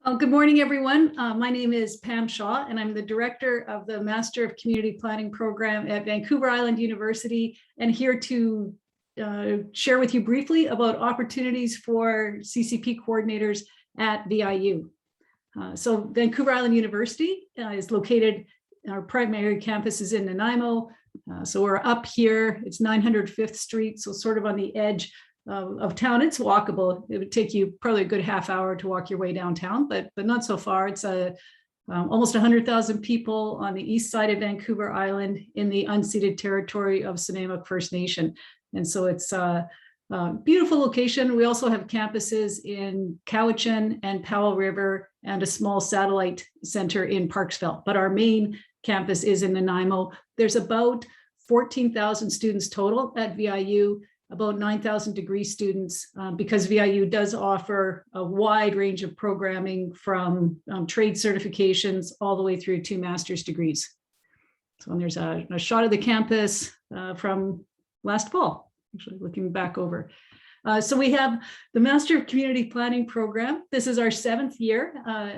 Good morning, everyone. My name is Pam Shaw, and I'm the director of the Master of Community Planning program at Vancouver Island University, and here to share with you briefly about opportunities for CCP coordinators at VIU. So Vancouver Island University is located, our primary campus is in Nanaimo. So we're up here, it's 905th Street, so sort of on the edge of town. It's walkable. It would take you probably a good half hour to walk your way downtown, but not so far. It's almost 100,000 people on the east side of Vancouver Island in the unceded territory of Snuneymuxw First Nation. And so it's a beautiful location. We also have campuses in Cowichan and Powell River and a small satellite center in Parksville. But our main campus is in Nanaimo. There's about 14,000 students total at VIU, about 9,000 degree students, because VIU does offer a wide range of programming from trade certifications all the way through to master's degrees. So there's a shot of the campus from last fall, actually looking back over. So we have the Master of Community Planning program. This is our 7th year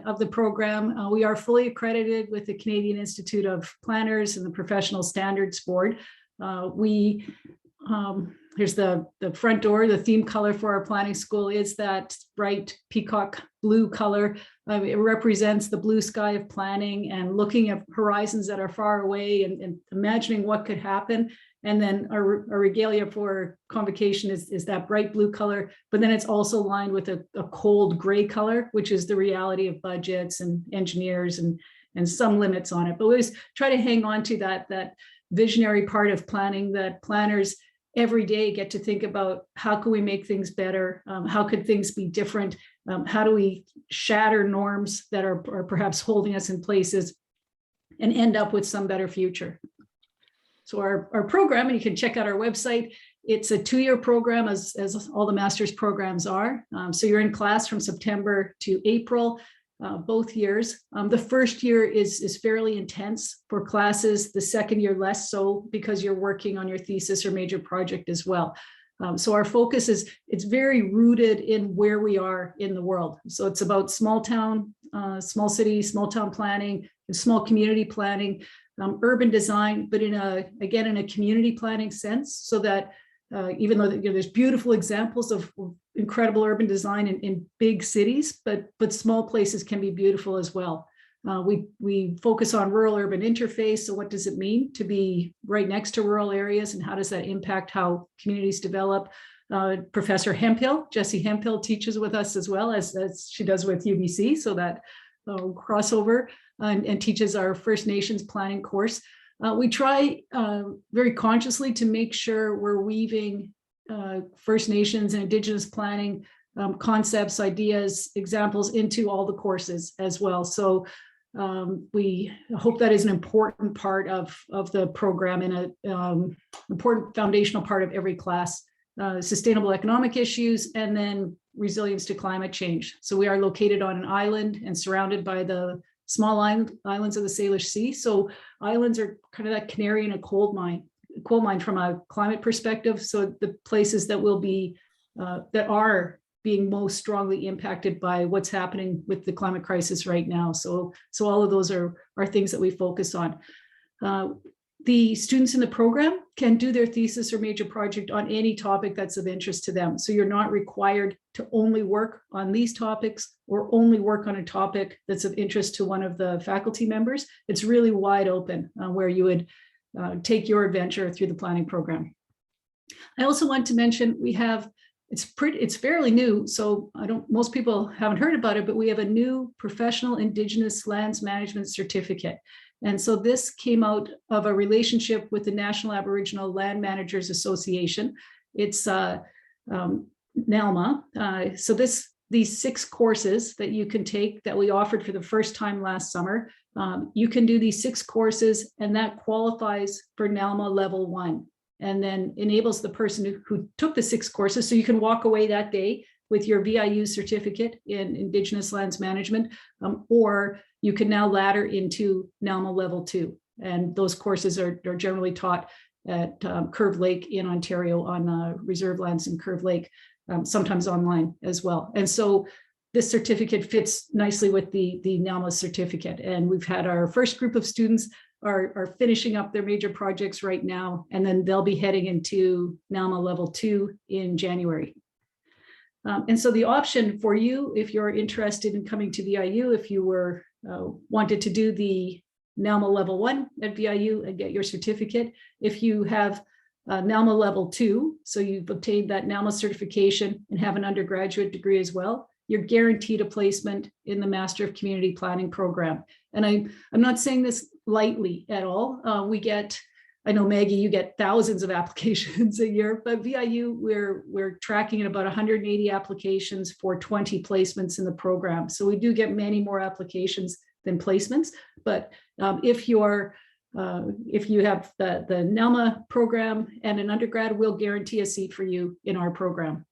of the program. We are fully accredited with the Canadian Institute of Planners and the Professional Standards Board. Here's the front door. The theme color for our planning school is that bright peacock blue color. It represents the blue sky of planning and looking at horizons that are far away and imagining what could happen. And then our regalia for convocation is that bright blue color, but then it's also lined with a cold gray color, which is the reality of budgets and engineers and some limits on it. But we always try to hang on to that visionary part of planning, that planners every day get to think about how can we make things better? How could things be different? How do we shatter norms that are perhaps holding us in places and end up with some better future? So our program, and you can check out our website, it's a 2-year program as all the master's programs are. So you're in class from September to April, both years. The first year is fairly intense for classes. The second year less so, because you're working on your thesis or major project as well. So our focus it's very rooted in where we are in the world. So it's about small town, small city, small town planning, and small community planning, urban design, but in a community planning sense, so that even though there's beautiful examples of incredible urban design in big cities, but small places can be beautiful as well. We focus on rural-urban interface. So what does it mean to be right next to rural areas, and how does that impact how communities develop? Professor Hemphill, Jessie Hemphill, teaches with us as well as she does with UBC, so that crossover, and teaches our First Nations planning course. We try very consciously to make sure we're weaving First Nations and Indigenous planning concepts, ideas, examples into all the courses as well. So we hope that is an important part of the program and an important foundational part of every class. Sustainable economic issues, and then resilience to climate change. So we are located on an island and surrounded by the small islands of the Salish Sea. So islands are kind of that canary in a coal mine from a climate perspective. So the places that will be that are being most strongly impacted by what's happening with the climate crisis right now. So all of those are things that we focus on. The students in the program can do their thesis or major project on any topic that's of interest to them. So you're not required to only work on these topics or only work on a topic that's of interest to one of the faculty members. It's really wide open where you would take your adventure through the planning program. I also want to mention it's fairly new, so most people haven't heard about it, but we have a new professional Indigenous lands management certificate. And so this came out of a relationship with the National Aboriginal Land Managers Association. It's NALMA. So these 6 courses that you can take that we offered for the first time last summer, you can do these 6 courses, and that qualifies for NALMA level 1, and then enables the person who took the 6 courses. So you can walk away that day with your VIU certificate in Indigenous lands management, or you can now ladder into NALMA level 2. And those courses are generally taught at Curve Lake in Ontario on reserve lands in Curve Lake, sometimes online as well. And so this certificate fits nicely with the NALMA certificate. And we've had our first group of students are finishing up their major projects right now, and then they'll be heading into NALMA level 2 in January. And so the option for you, if you're interested in coming to VIU, if you were wanted to do the NALMA level 1 at VIU and get your certificate, if you have NALMA level 2, so you've obtained that NALMA certification and have an undergraduate degree as well, you're guaranteed a placement in the Master of Community Planning program. And I'm not saying this lightly at all. I know, Maggie, you get thousands of applications a year, but VIU, we're tracking at about 180 applications for 20 placements in the program. So we do get many more applications than placements. But if you have the NALMA program and an undergrad, we'll guarantee a seat for you in our program.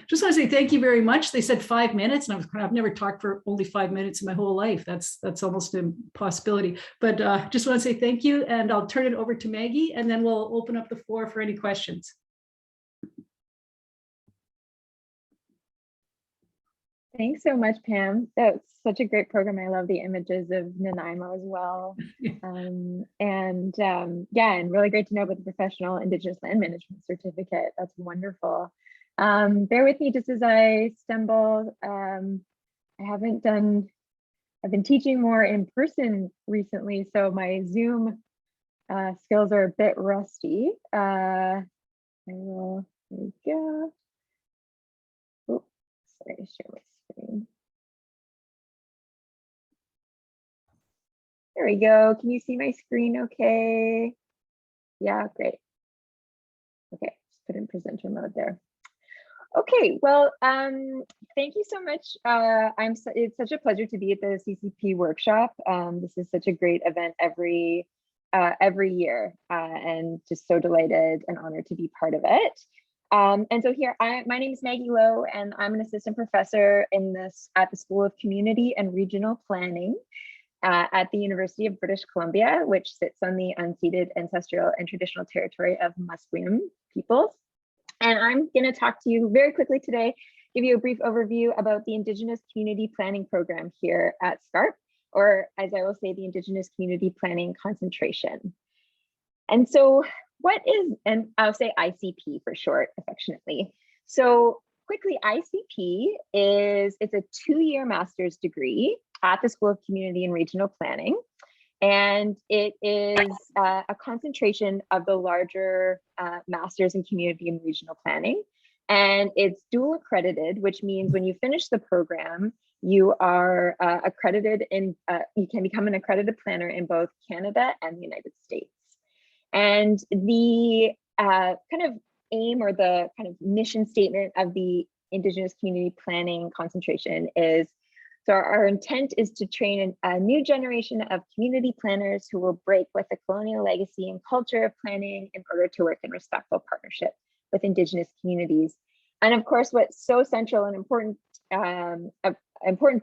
Just want to say thank you very much. They said 5 minutes, and I've never talked for only 5 minutes in my whole life. That's almost an impossibility. But just want to say thank you, and I'll turn it over to Maggie, and then we'll open up the floor for any questions. Thanks so much, Pam. That's such a great program. I love the images of Nanaimo as well. Yeah, and really great to know about the Professional Indigenous Land Management Certificate. That's wonderful. Bear with me just as I stumble. I've been teaching more in person recently, so my Zoom skills are a bit rusty. There we go. Oh, sorry, share my screen. There we go. Can you see my screen okay? Yeah, great. Okay, just put in presenter mode there. Okay, well, thank you so much. It's such a pleasure to be at the CCP workshop. This is such a great event every year, and just so delighted and honored to be part of it. And so here, my name is Maggie Lowe, and I'm an assistant professor at the School of Community and Regional Planning at the University of British Columbia, which sits on the unceded ancestral and traditional territory of Musqueam peoples. And I'm going to talk to you very quickly today, give you a brief overview about the Indigenous Community Planning Program here at SCARP, or as I will say, the Indigenous Community Planning Concentration. And so what is, and I'll say ICP for short, affectionately. So quickly, ICP it's a 2-year master's degree at the School of Community and Regional Planning. And it is a concentration of the larger masters in community and regional planning. And it's dual accredited, which means when you finish the program, you are accredited in, you can become an accredited planner in both Canada and the United States. And the kind of aim or the kind of mission statement of the Indigenous Community Planning concentration is, so our intent is to train a new generation of community planners who will break with the colonial legacy and culture of planning in order to work in respectful partnership with Indigenous communities. And of course, what's so central and important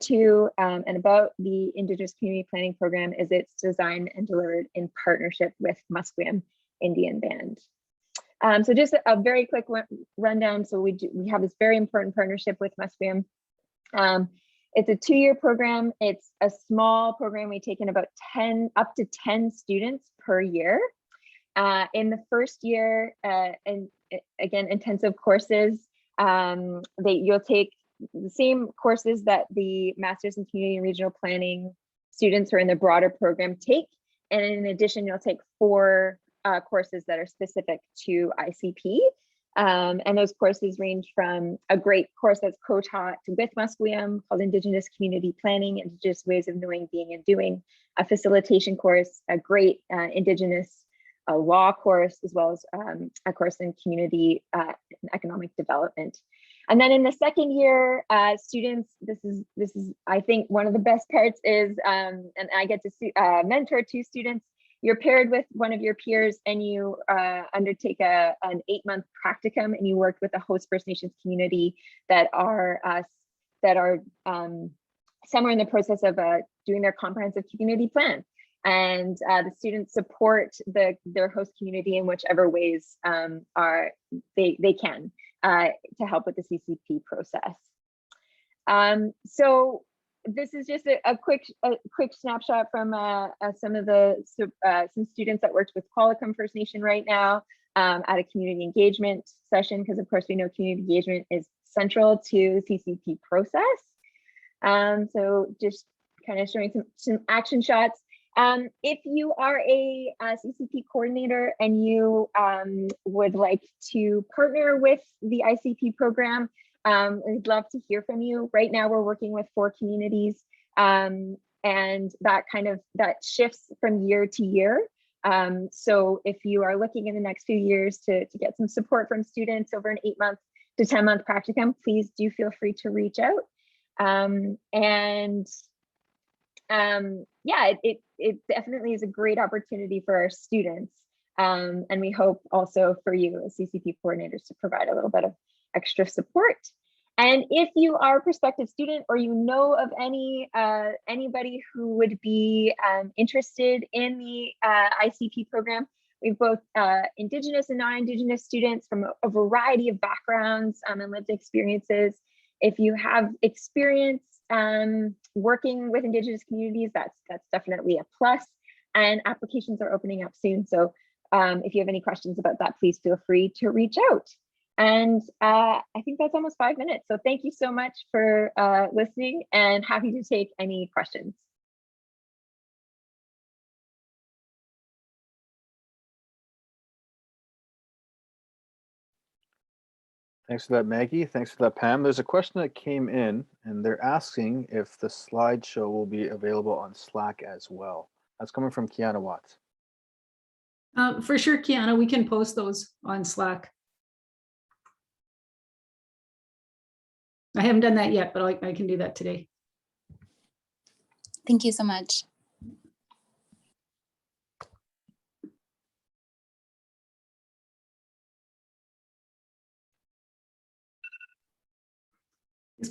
to and about the Indigenous Community Planning Program is it's designed and delivered in partnership with Musqueam Indian Band. So just a very quick rundown. So we have this very important partnership with Musqueam. It's a 2-year program. It's a small program. We take in about up to 10 students per year. In the first year, and again, intensive courses, you'll take the same courses that the Masters in Community and Regional Planning students who are in the broader program take. And in addition, you'll take 4 courses that are specific to ICP. And those courses range from a great course that's co-taught with Musqueam called Indigenous Community Planning, Indigenous Ways of Knowing, Being, and Doing, a facilitation course, a great Indigenous law course, as well as a course in community and economic development. And then in the second year, students, this is I think one of the best parts is, and I get to mentor 2 students. You're paired with one of your peers and you undertake an 8-month practicum, and you work with a host First Nations community that are somewhere in the process of doing their comprehensive community plan. And the students support their host community in whichever ways they can to help with the CCP process. So this is just a quick snapshot from some of the some students that worked with Qualicum First Nation right now at a community engagement session, because of course we know community engagement is central to the CCP process. So just kind of showing some action shots. If you are a CCP coordinator and you would like to partner with the ICP program, we'd love to hear from you. Right now we're working with 4 communities, and that shifts from year to year. So if you are looking in the next few years to get some support from students over an 8-month to 10-month practicum, please do feel free to reach out. Yeah, it definitely is a great opportunity for our students. And we hope also for you as CCP coordinators to provide a little bit of extra support. And if you are a prospective student or you know of anybody who would be interested in the ICP program, we've both Indigenous and non-Indigenous students from a variety of backgrounds and lived experiences. If you have experience working with Indigenous communities, that's definitely a plus, and applications are opening up soon. So if you have any questions about that, please feel free to reach out. And I think that's almost 5 minutes. So thank you so much for listening, and happy to take any questions. Thanks for that, Maggie. Thanks for that, Pam. There's a question that came in, and they're asking if the slideshow will be available on Slack as well. That's coming from Kiana Watts. For sure, Kiana, we can post those on Slack. I haven't done that yet, but I can do that today. Thank you so much.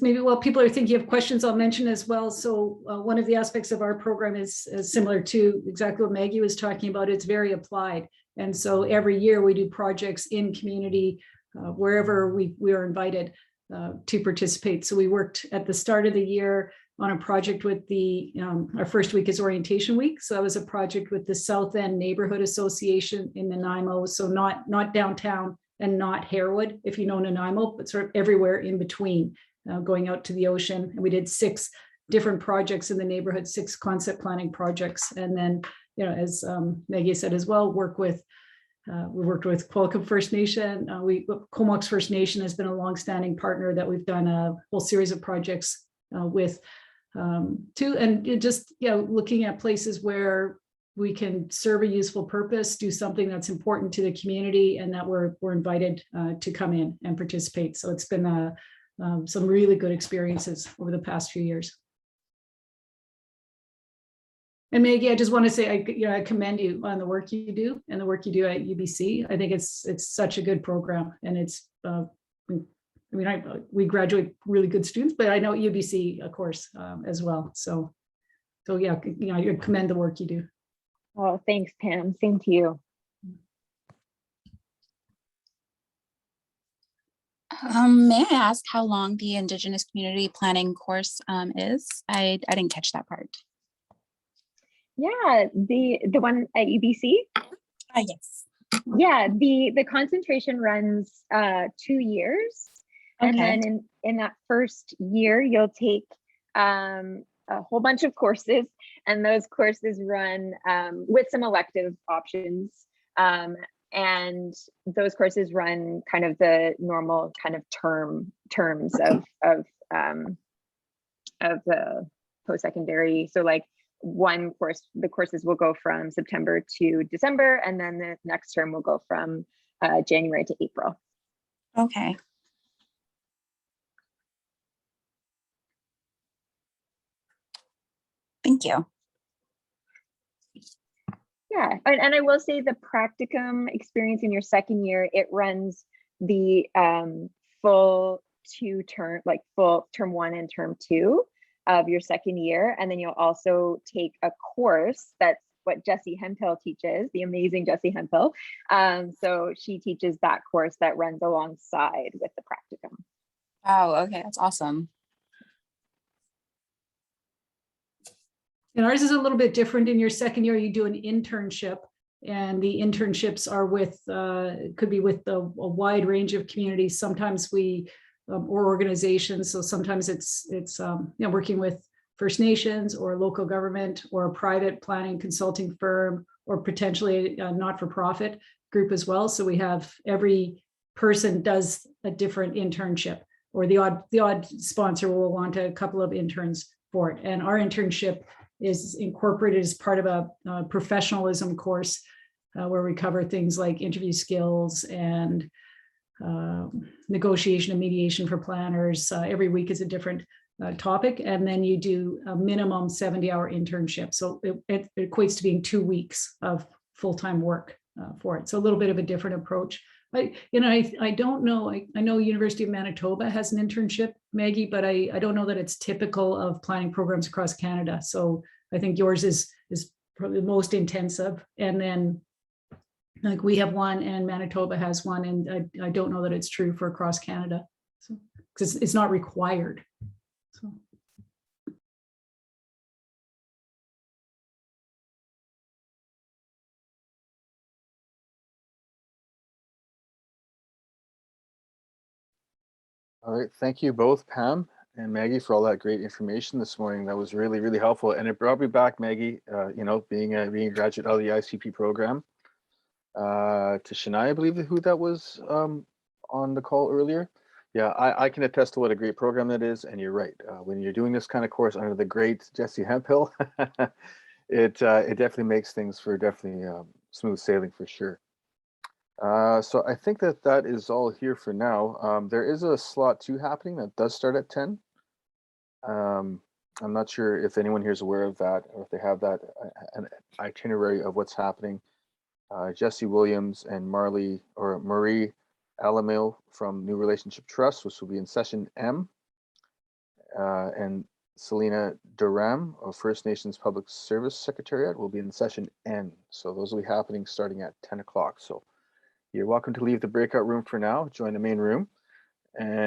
Maybe while people are thinking of questions, I'll mention as well. So one of the aspects of our program is similar to exactly what Maggie was talking about. It's very applied. And so every year we do projects in community, wherever we are invited to participate. So we worked at the start of the year on a project with the, our first week is orientation week. So that was a project with the South End Neighborhood Association in Nanaimo. So not downtown and not Harewood, if you know Nanaimo, but sort of everywhere in between. Going out to the ocean, and we did 6 different projects in the neighborhood, 6 concept planning projects, and then, you know, as Maggie said as well, we worked with Qualicum First Nation. Comox First Nation has been a long-standing partner that we've done a whole series of projects with too, and just looking at places where we can serve a useful purpose, do something that's important to the community, and that we're invited to come in and participate. So it's been some really good experiences over the past few years. And Maggie, I just want to say, I commend you on the work you do and the work you do at UBC. I think it's such a good program, and it's, we graduate really good students, but I know UBC, of course, as well. So yeah, I commend the work you do. Oh, thanks, Pam. Same to you. May I ask how long the Indigenous Community Planning course is? I didn't catch that part. Yeah, the one at UBC? Yes. Yeah, the concentration runs 2 years. Okay. And then in that first year, you'll take a whole bunch of courses, and those courses run with some elective options. And those courses run kind of the normal kind of terms of the post-secondary. So like one course, the courses will go from September to December, and then the next term will go from January to April. Okay. Thank you. Yeah, and I will say the practicum experience in your second year, it runs the full full term 1 and term 2 of your second year. And then you'll also take a course that's what Jessie Hemphill teaches, the amazing Jessie Hemphill. So she teaches that course that runs alongside with the practicum. Oh, okay, that's awesome. And ours is a little bit different. In your second year, you do an internship, and the internships are with, could be with a wide range of communities. Sometimes we, or organizations. So sometimes it's working with First Nations or local government or a private planning consulting firm, or potentially a not-for-profit group as well. So we have, every person does a different internship, or the odd sponsor will want a couple of interns for it. And our internship is incorporated as part of a professionalism course where we cover things like interview skills and negotiation and mediation for planners. Every week is a different topic, and then you do a minimum 70-hour internship. So it equates to being 2 weeks of full-time work for it. So a little bit of a different approach. I don't know. I know University of Manitoba has an internship, Maggie, but I don't know that it's typical of planning programs across Canada. So I think yours is probably the most intensive. And then like we have one and Manitoba has one, and I don't know that it's true for across Canada. So because it's not required. So. All right, thank you both, Pam and Maggie, for all that great information this morning. That was really, really helpful, and it brought me back, Maggie. Being a graduate of the ICP program, to Shania, I believe who that was on the call earlier. Yeah, I can attest to what a great program that is, and you're right. When you're doing this kind of course under the great Jesse Hemphill, it definitely makes things for smooth sailing for sure. So I think that is all here for now. There is a slot 2 happening that does start at 10. I'm not sure if anyone here is aware of that, or if they have that an itinerary of what's happening. Jesse Williams and Marie Alamil from New Relationship Trust, which will be in session M, and Selena Durham of First Nations Public Service Secretariat will be in session N. So those will be happening starting at 10 o'clock. So you're welcome to leave the breakout room for now, join the main room. And